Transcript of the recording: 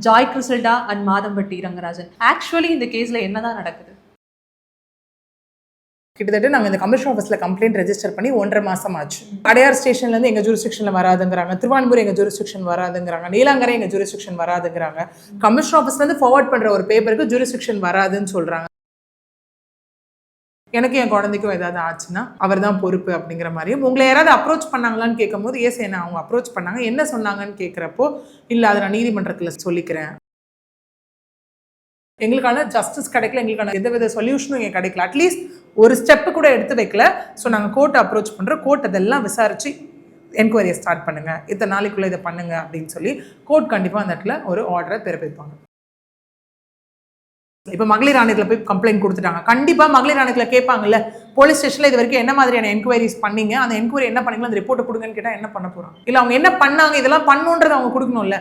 Joy Crizildaa and Madhampatty Rangarajan. Actually இந்த கேஸ்ல என்னதான் நடக்குது? கிட்டத்தட்ட நாங்கள் இந்த கமிஷன் ஆஃபீஸில் கம்ப்ளைண்ட் ரெஜிஸ்டர் பண்ணி 1.5 மாதம் ஆச்சு. அடையார் ஸ்டேஷன்லேருந்து எங்கள் ஜூரிஸ்டிக்ஷனில் வராதுங்கிறாங்க, திருவான்மூர் எங்கள் ஜூரிஸ்டிக்ஷன் வராதுங்கிறாங்க, நீலாங்கரை எங்கள் ஜூரிஸ்டிக்ஷன் வராதுங்கிறாங்க. கமிஷன் ஆஃபீஸ்லேருந்து ஃபார்வர்ட் பண்ணுற ஒரு பேப்பருக்கு ஜூரிஸ்டிக்ஷன் வராதுன்னு சொல்கிறாங்க. எனக்கு என் குழந்தைக்கும் ஏதாவது ஆச்சுன்னா அவர் தான் பொறுப்பு அப்படிங்கிற மாதிரியும். உங்களை யாராவது அப்ரோச் பண்ணாங்களான்னு கேட்கும் போது எஸ் என்ன அவங்க அப்ரோச் பண்ணாங்க, என்ன சொன்னாங்கன்னு கேட்குறப்போ இல்லை அதை நான் நீதிமன்றத்தில் சொல்லிக்கிறேன். எங்களுக்கான ஜஸ்டிஸ் கிடைக்கல, எங்களுக்கான எந்தவித சொல்யூஷனும் இங்கே கிடைக்கல, அட்லீஸ்ட் ஒரு ஸ்டெப்பு கூட எடுத்து வைக்கல. ஸோ நாங்கள் கோர்ட்டை அப்ரோச் பண்ணுறோம், கோர்ட் அதெல்லாம் விசாரித்து என்கொயரியை ஸ்டார்ட் பண்ணுங்கள், இத்தனை நாளைக்குள்ளே இதை பண்ணுங்க அப்படின்னு சொல்லி கோர்ட் கண்டிப்பாக அந்த இடத்துல ஒரு ஆர்டரை பிறப்பிப்பாங்க. இப்போ மகளிர் ஆணையத்தில் போய் கம்ப்ளைண்ட் கொடுத்துட்டாங்க, கண்டிப்பாக மகளிர் ஆணையத்தில் கேட்பாங்கல்ல போலீஸ் ஸ்டேஷனில் இது வரைக்கும் என்ன மாதிரியான என்கொயரிஸ் பண்ணீங்க, அந்த என்கொயரி என்ன பண்ணீங்களோ அந்த ரிப்போர்ட்டை கொடுங்கன்னு கேட்டால் என்ன பண்ண போகிறாங்க? இல்லை அவங்க என்ன பண்ணாங்க இதெல்லாம் பண்ணுன்றது அவங்க கொடுக்கணும்ல.